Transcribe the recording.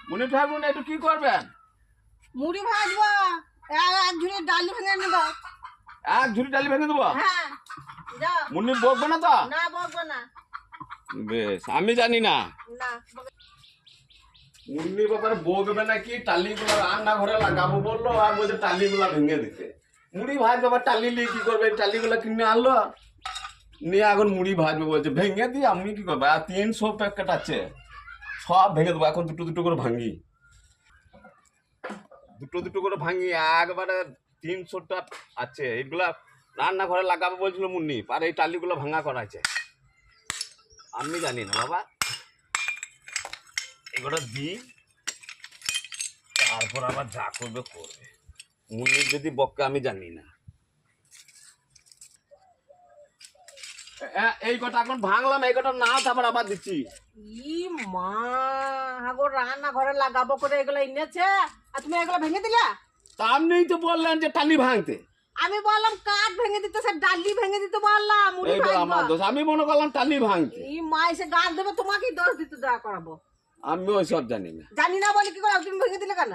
মুনি ঠাকুর একটু কি করবেন? মুড়ি ভাজবো, এক ঝুড়ি ডালি ভেঙে নেবো। এক ঝুড়ি ডালি ভেঙে দেবো? হ্যাঁ, যাও। মুন্নি বকবে না তো? না, বকবো না। বেশ, আমি জানি না না, মুন্নি ব্যাপারে বকবে নাকি। টালিগুলো রান্না ঘরে লাগাবো বললো, আর বলছে টালিগুলা ভেঙে দিতে। মুড়ি ভাজবে, আবার টালি নিয়ে কি করবে? টালিগুলা কিনে আনলো, নিয়ে এখন মুড়ি ভাজবে বলছে। ভেঙে দিয়ে আমি কি করবো? আর 300 প্যাকেট আছে, সব ভেঙে দেবো। এখন দুটো দুটো করে ভাঙি, দুটো দুটো করে ভাঙি। একবারে 300টা আছে। এইগুলা রান্না ঘরে লাগাবো বলছিল মুন্নি, আর এই টালিগুলো ভাঙা করা আছে। আমি জানি না বাবা, এগুলো দিই, তারপর আবার যা করবে করবে। মুন্নির যদি বককে আমি জানি না। এই কটা এখন ভাঙলাম, এই কটা না তারপর আবার দিচ্ছি। ই মা, আগো রান্না ঘরে লাগাবো করে এগুলো এনেছে, আর তুমি এগুলো ভেঙে দিলা? তা আপনিই তো বললেন যে টালি ভাঙতে। আমি বললাম কাঠ ভেঙে দিতে, সে ডালি ভেঙে দিতে বললাম। মুড়ি এইটা আমার ভাজবো। দোষ, আমি মনে করলাম টালি ভাঙতে। ই মা এসে গাছ দেবে, তোমাকেই দোষ দিতে দেওয়া করাবো। আমি ওইসব জানি না। জানি না বলে কি করে তুমি ভেঙে দিলে কেন?